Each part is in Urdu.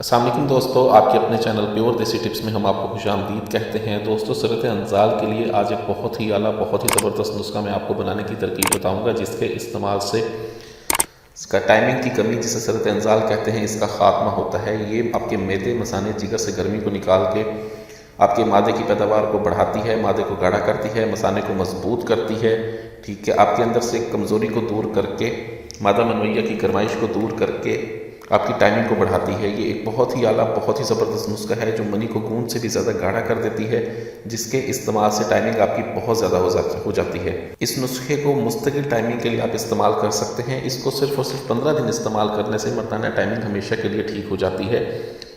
السلام علیکم دوستو، آپ کے اپنے چینل پیور دیسی ٹپس میں ہم آپ کو خوش آمدید کہتے ہیں۔ دوستو، صورت انزال کے لیے آج ایک بہت ہی اعلیٰ بہت ہی زبردست نسخہ میں آپ کو بنانے کی ترکیب بتاؤں گا، جس کے استعمال سے اس کا ٹائمنگ کی کمی، جسے صورت انزال کہتے ہیں، اس کا خاتمہ ہوتا ہے۔ یہ آپ کے معدے مثانے جگر سے گرمی کو نکال کے آپ کے معدے کی پیداوار کو بڑھاتی ہے، معدے کو گاڑھا کرتی ہے، مثانے کو مضبوط کرتی ہے، ٹھیک ہے، آپ کے اندر سے کمزوری کو دور کر کے، معدہ منویہ کی گرمائش کو دور کر کے آپ کی ٹائمنگ کو بڑھاتی ہے۔ یہ ایک بہت ہی اعلیٰ بہت ہی زبردست نسخہ ہے جو منی کو گوند سے بھی زیادہ گاڑھا کر دیتی ہے، جس کے استعمال سے ٹائمنگ آپ کی بہت زیادہ ہو جاتی ہے۔ اس نسخے کو مستقل ٹائمنگ کے لیے آپ استعمال کر سکتے ہیں۔ اس کو صرف اور صرف 15 دن استعمال کرنے سے مردانہ ٹائمنگ ہمیشہ کے لیے ٹھیک ہو جاتی ہے۔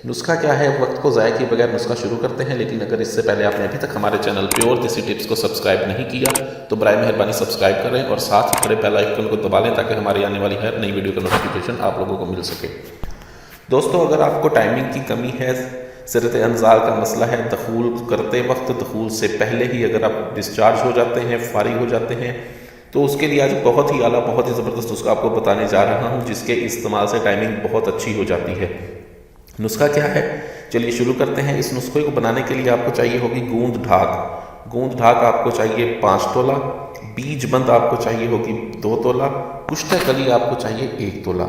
نسخہ کیا ہے؟ وقت کو ضائع کیے بغیر نسخہ شروع کرتے ہیں، لیکن اگر اس سے پہلے آپ نے ابھی تک ہمارے چینل پیور دیسی ٹپس کو سبسکرائب نہیں کیا تو برائے مہربانی سبسکرائب کریں اور ساتھ ہی کھڑے بیل آئیکن کو دبا لیں تاکہ ہماری آنے والی ہر نئی ویڈیو کا نوٹیفیکیشن آپ لوگوں کو مل سکے۔ دوستو، اگر آپ کو ٹائمنگ کی کمی ہے، صورت انزال کا مسئلہ ہے، دخول کرتے وقت، دخول سے پہلے ہی اگر آپ ڈسچارج ہو جاتے ہیں، فارغ ہو جاتے ہیں، تو اس کے لیے آج بہت ہی اعلیٰ بہت ہی زبردست نسخہ آپ کو بتانے جا رہا ہوں، جس کے استعمال سے ٹائمنگ بہت اچھی ہو جاتی ہے۔ نسخہ کیا ہے؟ چلیے شروع کرتے ہیں۔ اس نسخے کو بنانے کے لیے آپ کو چاہیے ہوگی گوند ڈھاک۔ گوند ڈھاک آپ کو چاہیے 5 تولہ، بیج بند آپ کو چاہیے ہوگی 2 تولہ، کشتہ کلی آپ کو چاہیے 1 تولہ۔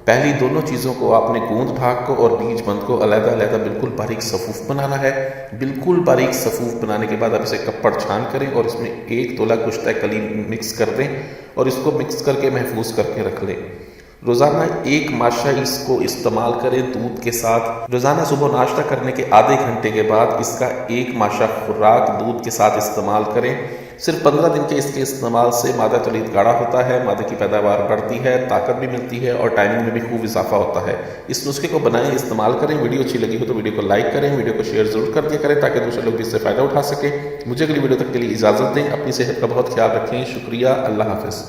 پہلی دونوں چیزوں کو آپ نے گوند ڈھاک کو اور بیج بند کو علیحدہ علیحدہ بالکل باریک صفوف بنانا ہے۔ بالکل باریک صفوف بنانے کے بعد آپ اسے کپڑ چھان کریں اور اس میں 1 تولہ کشتہ کلی مکس کر دیں اور اس کو مکس کر کے محفوظ کر کے رکھ لیں۔ روزانہ 1 ماشا اس کو استعمال کریں دودھ کے ساتھ۔ روزانہ صبح ناشتہ کرنے کے آدھے گھنٹے کے بعد اس کا 1 ماشا خوراک دودھ کے ساتھ استعمال کریں۔ صرف 15 دن کے اس کے استعمال سے معدہ تولید گاڑھا ہوتا ہے، معدے کی پیداوار بڑھتی ہے، طاقت بھی ملتی ہے اور ٹائمنگ میں بھی خوب اضافہ ہوتا ہے۔ اس نسخے کو بنائیں، استعمال کریں۔ ویڈیو اچھی لگی ہو تو ویڈیو کو لائک کریں، ویڈیو کو شیئر ضرور کر دیا کریں تاکہ دوسرے لوگ بھی اس سے فائدہ اٹھا سکیں۔ مجھے اگلی ویڈیو تک کے لیے اجازت دیں۔ اپنی صحت کا بہت خیال رکھیں۔ شکریہ۔ اللہ حافظ۔